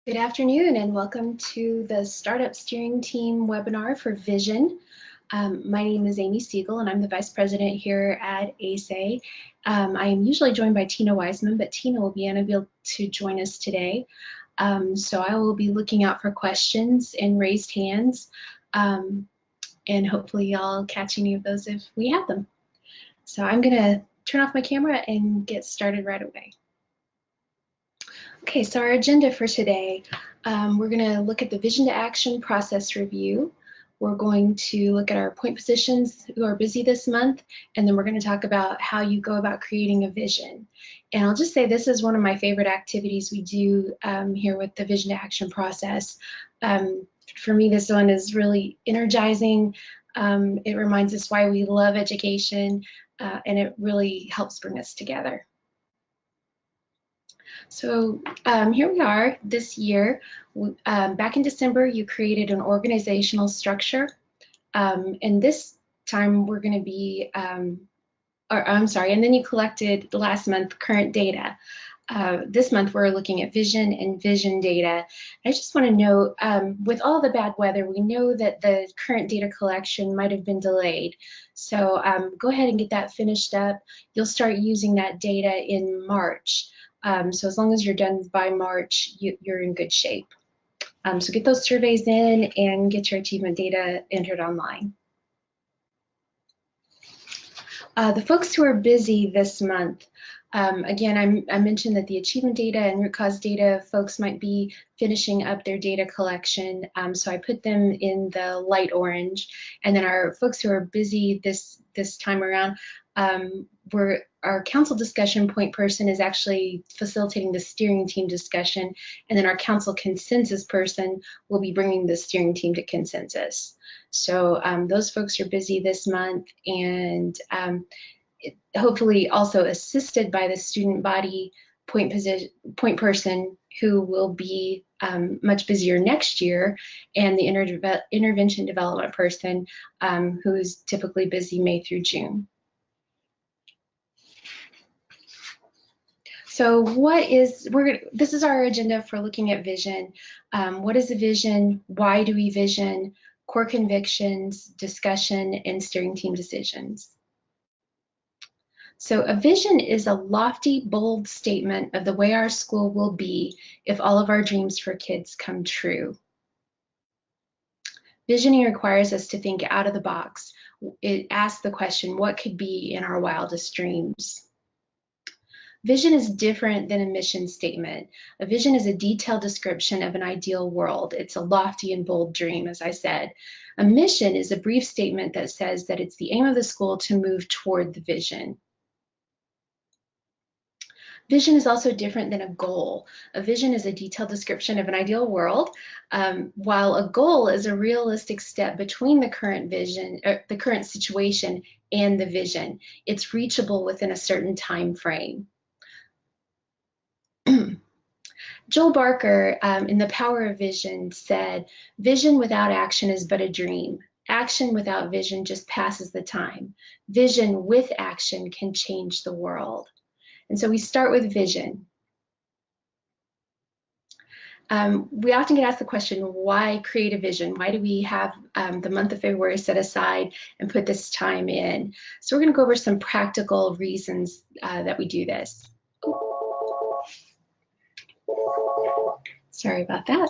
Good afternoon and welcome to the Startup Steering Team webinar for Vision. My name is Amy Siegel and I'm the Vice President here at ASA. I am usually joined by Tina Wiseman, but Tina will be unable to join us today. So I will be looking out for questions and raised hands, and hopefully I'll catch any of those if we have them. So I'm going to turn off my camera and get started right away. Okay, so our agenda for today, we're going to look at the Vision to Action process review. We're going to look at our point positions who are busy this month, and then we're going to talk about how you go about creating a vision. And I'll just say this is one of my favorite activities we do here with the Vision to Action process. For me, this one is really energizing. It reminds us why we love education, and it really helps bring us together. So here we are this year. Back in December, you created an organizational structure. And this time we're going to be, and then you collected last month current data. This month we're looking at vision and vision data. I just want to note, with all the bad weather, we know that the current data collection might have been delayed. So go ahead and get that finished up. You'll start using that data in March. So as long as you're done by March, you're in good shape. So get those surveys in and get your achievement data entered online. The folks who are busy this month, again, I mentioned that the achievement data and root cause data folks might be finishing up their data collection, so I put them in the light orange. And then our folks who are busy this time around, our council discussion point person is actually facilitating the steering team discussion, and then our council consensus person will be bringing the steering team to consensus. So those folks are busy this month, and hopefully also assisted by the student body point person who will be much busier next year, and the intervention development person who's typically busy May through June. So this is our agenda for looking at vision. What is a vision? Why do we vision? Core convictions, discussion, and steering team decisions. So a vision is a lofty, bold statement of the way our school will be if all of our dreams for kids come true. Visioning requires us to think out of the box. It asks the question, what could be in our wildest dreams? Vision is different than a mission statement. A vision is a detailed description of an ideal world. It's a lofty and bold dream, as I said. A mission is a brief statement that says that it's the aim of the school to move toward the vision. Vision is also different than a goal. A vision is a detailed description of an ideal world, while a goal is a realistic step between the current vision, the current situation, and the vision. It's reachable within a certain time frame. Joel Barker, in The Power of Vision, said, "Vision without action is but a dream. Action without vision just passes the time. Vision with action can change the world." And so we start with vision. We often get asked the question, why create a vision? Why do we have the month of February set aside and put this time in? So we're going to go over some practical reasons that we do this. Sorry about that.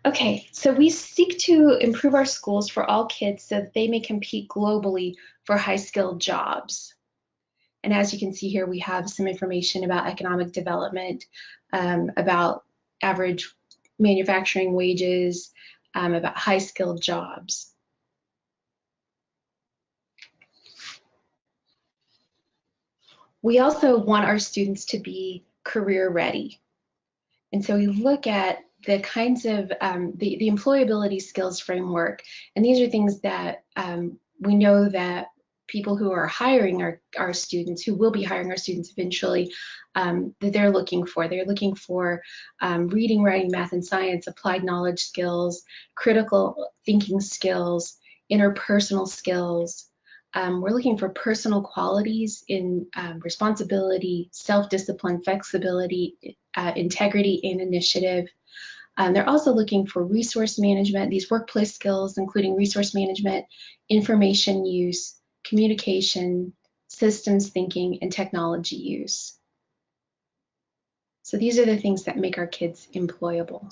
Okay, so we seek to improve our schools for all kids so that they may compete globally for high-skilled jobs. And as you can see here, we have some information about economic development, about average manufacturing wages, about high-skilled jobs. We also want our students to be career ready. And so we look at the kinds of the employability skills framework, and these are things that we know that people who are hiring our students, who will be hiring our students eventually, that they're looking for. They're looking for reading, writing, math, and science, applied knowledge skills, critical thinking skills, interpersonal skills. We're looking for personal qualities in responsibility, self-discipline, flexibility, integrity and initiative. They're also looking for resource management, these workplace skills, including resource management, information use, communication, systems thinking, and technology use. So these are the things that make our kids employable.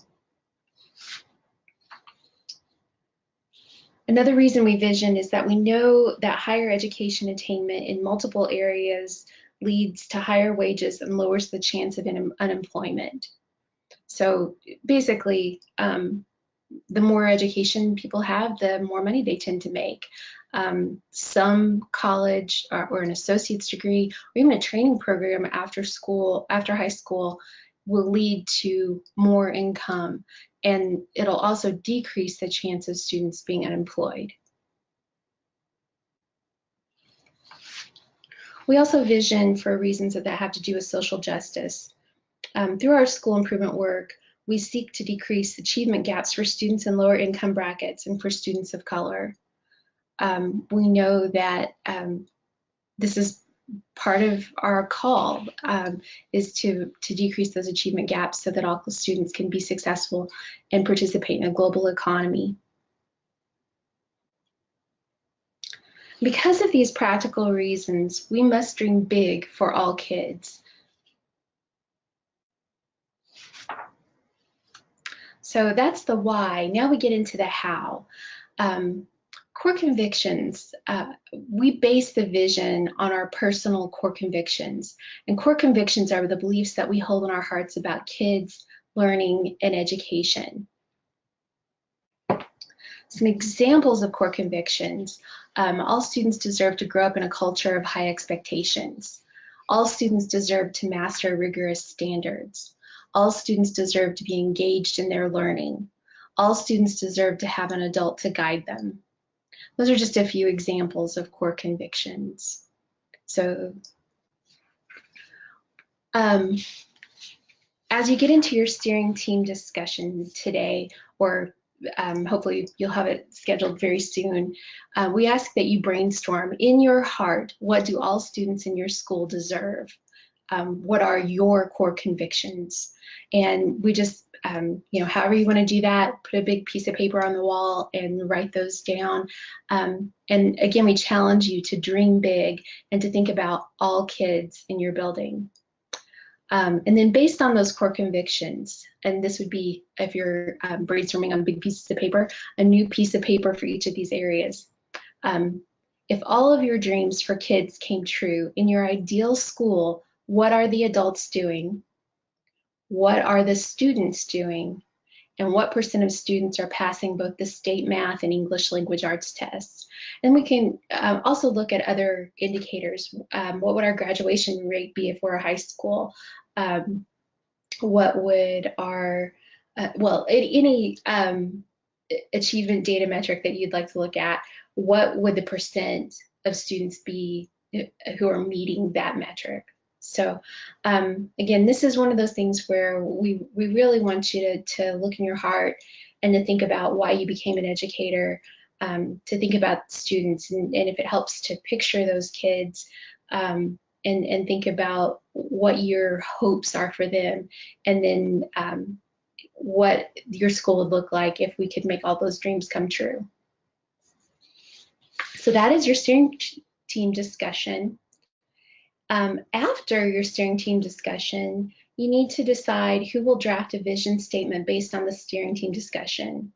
Another reason we vision is that we know that higher education attainment in multiple areas leads to higher wages and lowers the chance of unemployment. So basically, the more education people have, the more money they tend to make. Some college or an associate's degree or even a training program after school, after high school, will lead to more income, and it'll also decrease the chance of students being unemployed. We also vision for reasons that have to do with social justice. Through our school improvement work, we seek to decrease achievement gaps for students in lower income brackets and for students of color. We know that this is part of our call, is to decrease those achievement gaps so that all students can be successful and participate in a global economy. Because of these practical reasons, we must dream big for all kids. So that's the why. Now we get into the how. Core convictions. We base the vision on our personal core convictions. And core convictions are the beliefs that we hold in our hearts about kids, learning, and education. Some examples of core convictions. All students deserve to grow up in a culture of high expectations. All students deserve to master rigorous standards. All students deserve to be engaged in their learning. All students deserve to have an adult to guide them. Those are just a few examples of core convictions. So as you get into your steering team discussion today, or hopefully you'll have it scheduled very soon, we ask that you brainstorm in your heart, what do all students in your school deserve? What are your core convictions? And we just, however you want to do that, put a big piece of paper on the wall and write those down. And again, we challenge you to dream big and to think about all kids in your building. And then based on those core convictions, and this would be, if you're brainstorming on big pieces of paper, a new piece of paper for each of these areas. If all of your dreams for kids came true in your ideal school, what are the adults doing? What are the students doing? And what % of students are passing both the state math and English language arts tests? And we can also look at other indicators. What would our graduation rate be if we're a high school? What would our, any achievement data metric that you'd like to look at, what would the % of students be who are meeting that metric? So again, this is one of those things where we really want you to look in your heart and to think about why you became an educator, to think about students, and if it helps to picture those kids, and think about what your hopes are for them, and then what your school would look like if we could make all those dreams come true. So that is your steering team discussion. After your steering team discussion, you need to decide who will draft a vision statement based on the steering team discussion.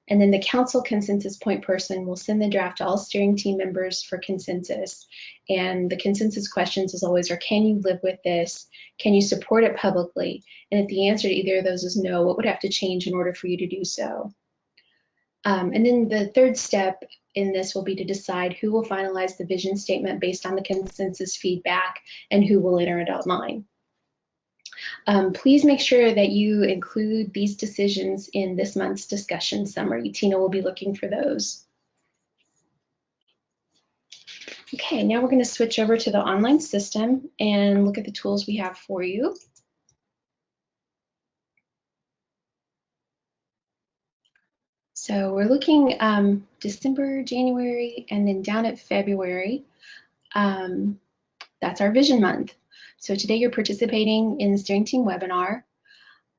And then the council consensus point person will send the draft to all steering team members for consensus. And the consensus questions, as always, are: can you live with this? Can you support it publicly? And if the answer to either of those is no, what would have to change in order for you to do so? And then the third step in this will be to decide who will finalize the vision statement based on the consensus feedback and who will enter it online. Please make sure that you include these decisions in this month's discussion summary. Tina will be looking for those. Okay, now we're going to switch over to the online system and look at the tools we have for you. So we're looking December, January, and then down at February. That's our vision month. So today you're participating in the steering team webinar.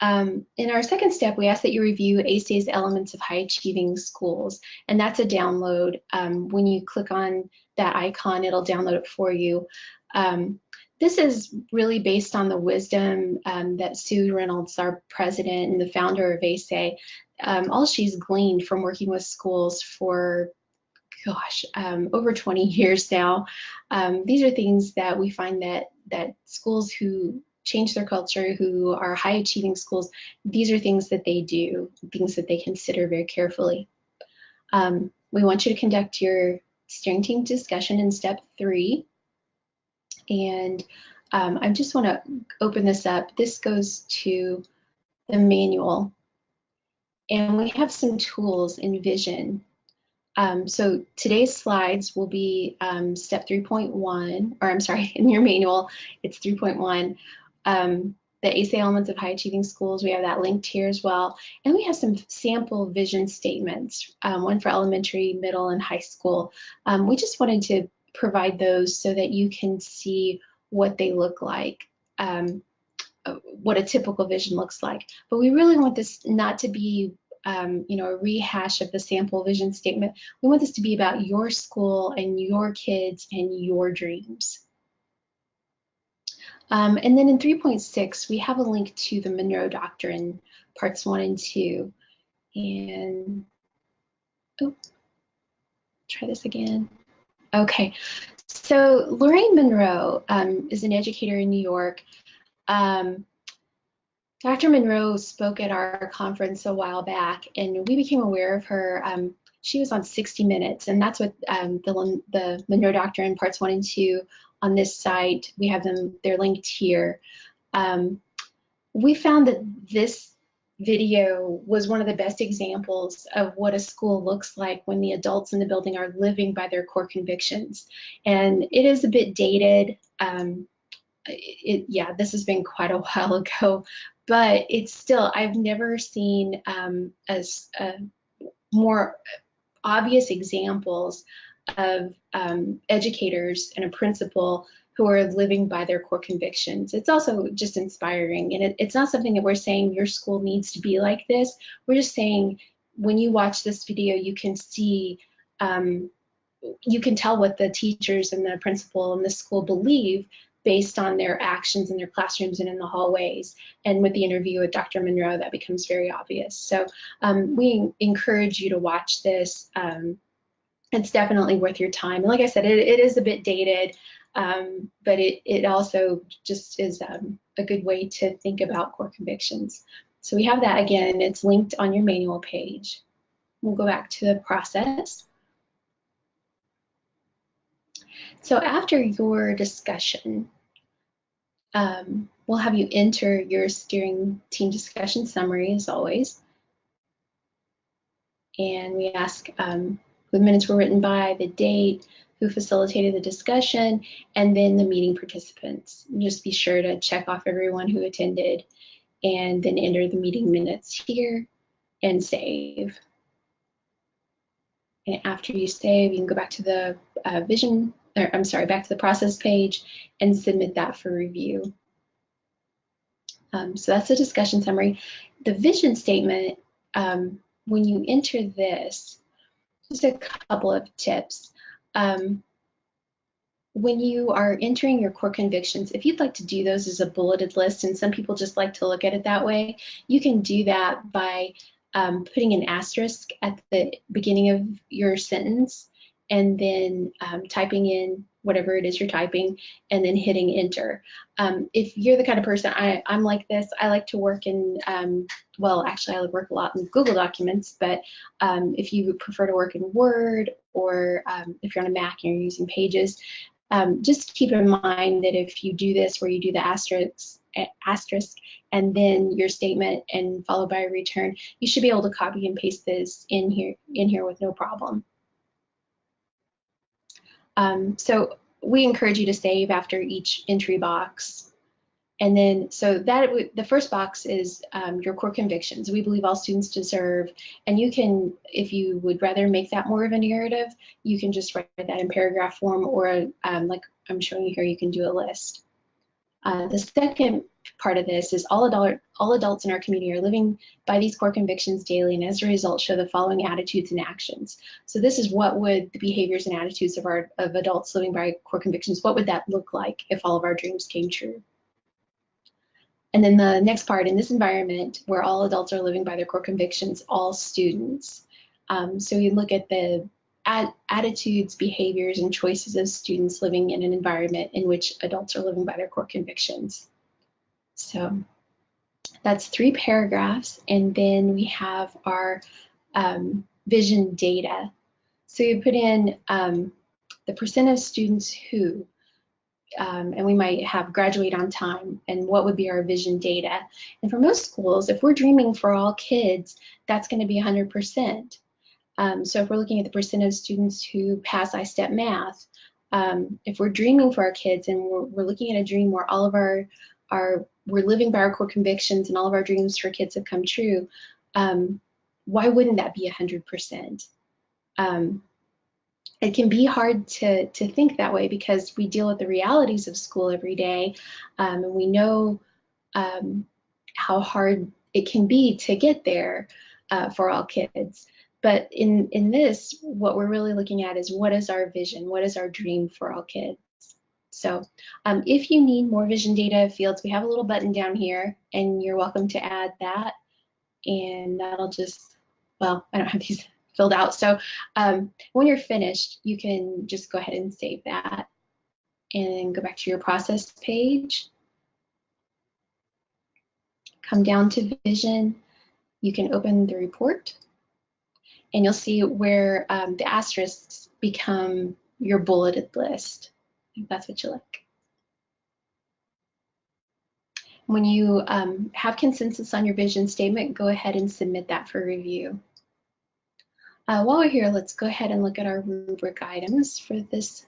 In our second step, we ask that you review ACE's Elements of High Achieving Schools, and that's a download. When you click on that icon, it'll download it for you. This is really based on the wisdom that Sue Reynolds, our president and the founder of ACE, all she's gleaned from working with schools for, gosh, over 20 years now. These are things that we find that schools who change their culture, who are high achieving schools, these are things that they do, things that they consider very carefully. We want you to conduct your steering team discussion in step 3. And I just want to open this up. This goes to the manual. And we have some tools in Vision. So today's slides will be step 3.1, or I'm sorry, in your manual, it's 3.1. The ACE Elements of High Achieving Schools, we have that linked here as well. And we have some sample vision statements, one for elementary, middle, and high school. We just wanted to provide those so that you can see what they look like, what a typical vision looks like. But we really want this not to be a rehash of the sample vision statement. We want this to be about your school and your kids and your dreams. And then in 3.6, we have a link to the Monroe Doctrine, parts 1 and 2. And, oh, try this again. Okay, so Lorraine Monroe is an educator in New York. Dr. Monroe spoke at our conference a while back, and we became aware of her. She was on 60 Minutes, and that's what the Monroe Doctrine, parts 1 and 2 on this site. We have them, they're linked here. We found that this video was one of the best examples of what a school looks like when the adults in the building are living by their core convictions. And it is a bit dated. Yeah, this has been quite a while ago, but it's still, I've never seen more obvious examples of educators and a principal who are living by their core convictions. It's also just inspiring, and it's not something that we're saying your school needs to be like this. We're just saying when you watch this video, you can see, you can tell what the teachers and the principal and the school believe based on their actions in their classrooms and in the hallways. And with the interview with Dr. Monroe, that becomes very obvious. So we encourage you to watch this. It's definitely worth your time. And like I said, it is a bit dated, but it also just is a good way to think about core convictions. So we have that again, it's linked on your manual page. We'll go back to the process. So after your discussion, we'll have you enter your steering team discussion summary as always. And we ask who the minutes were written by, the date, who facilitated the discussion, and then the meeting participants. Just be sure to check off everyone who attended and then enter the meeting minutes here and save. And after you save, you can go back to the back to the process page and submit that for review. So that's the discussion summary. The vision statement, when you enter this, just a couple of tips. When you are entering your core convictions, if you'd like to do those as a bulleted list, and some people just like to look at it that way, you can do that by putting an asterisk at the beginning of your sentence and then typing in whatever it is you're typing and then hitting enter. If you're the kind of person, I'm like this, I like to work in, well, actually I work a lot in Google Documents, but if you prefer to work in Word or if you're on a Mac and you're using Pages, just keep in mind that if you do this where you do the asterisk and then your statement and followed by a return, you should be able to copy and paste this in here with no problem. So we encourage you to save after each entry box. And then, so that the first box is your core convictions. We believe all students deserve, and you can, if you would rather make that more of a narrative, you can just write that in paragraph form, or like I'm showing you here, you can do a list. The second part of this is all adults in our community are living by these core convictions daily, and as a result show the following attitudes and actions. So this is what would the behaviors and attitudes of adults living by core convictions, what would that look like if all of our dreams came true? And then the next part, in this environment where all adults are living by their core convictions, all students. So we look at the attitudes, behaviors, and choices of students living in an environment in which adults are living by their core convictions. So that's 3 paragraphs, and then we have our vision data. So you put in the percent of students who, and we might have graduate on time, and what would be our vision data. And for most schools, if we're dreaming for all kids, that's going to be 100%. So if we're looking at the percent of students who pass I-STEP math, if we're dreaming for our kids and we're looking at a dream where all of we're living by our core convictions and all of our dreams for kids have come true, why wouldn't that be 100%? It can be hard to think that way because we deal with the realities of school every day, and we know how hard it can be to get there for all kids. But in this, what we're really looking at is what is our vision? What is our dream for all kids? So if you need more vision data fields, we have a little button down here, and you're welcome to add that. And that'll just, well, I don't have these filled out. So when you're finished, you can just go ahead and save that and go back to your process page. Come down to vision. You can open the report, and you'll see where the asterisks become your bulleted list, if that's what you like. When you have consensus on your vision statement, go ahead and submit that for review. While we're here, let's go ahead and look at our rubric items for this.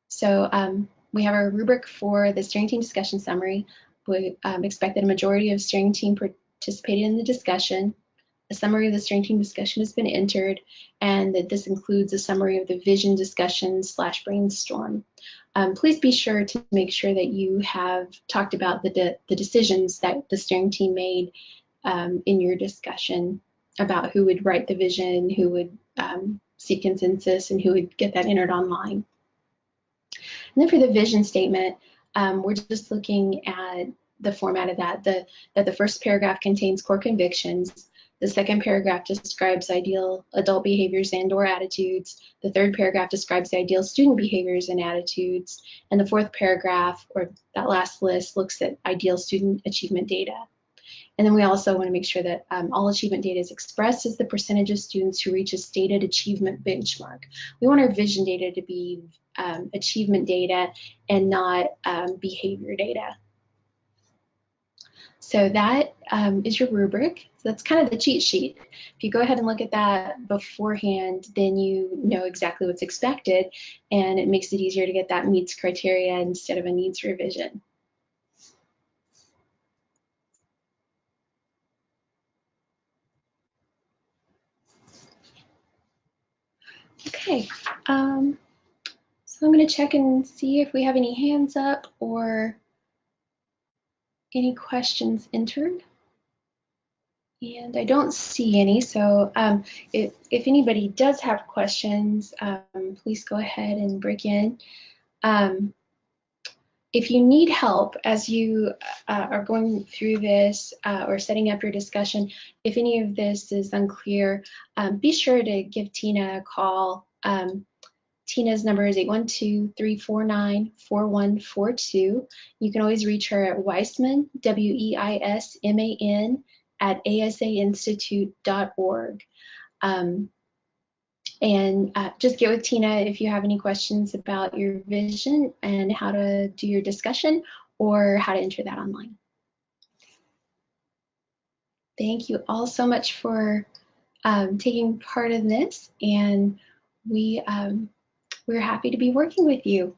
So we have our rubric for the steering team discussion summary. We expect that a majority of steering team participated in the discussion. A summary of the steering team discussion has been entered, and that this includes a summary of the vision discussion / brainstorm. Please be sure to make sure that you have talked about the decisions that the steering team made in your discussion about who would write the vision, who would seek consensus, and who would get that entered online. And then for the vision statement, we're just looking at the format of that the first paragraph contains core convictions. The second paragraph describes ideal adult behaviors and/or attitudes. The third paragraph describes the ideal student behaviors and attitudes. And the fourth paragraph, or that last list, looks at ideal student achievement data. And then we also want to make sure that all achievement data is expressed as the percentage of students who reach a stated achievement benchmark. We want our vision data to be achievement data and not behavior data. So that is your rubric. So that's kind of the cheat sheet. If you go ahead and look at that beforehand, then you know exactly what's expected, and it makes it easier to get that meets criteria instead of a needs revision. Okay, so I'm going to check and see if we have any hands up or any questions entered. And I don't see any, so if anybody does have questions, please go ahead and break in. If you need help as you are going through this or setting up your discussion, if any of this is unclear, be sure to give Tina a call. Tina's number is 812-349-4142. You can always reach her at Weisman, W-E-I-S-M-A-N, at asainstitute.org. And just get with Tina if you have any questions about your vision and how to do your discussion or how to enter that online. Thank you all so much for taking part in this, and we're happy to be working with you.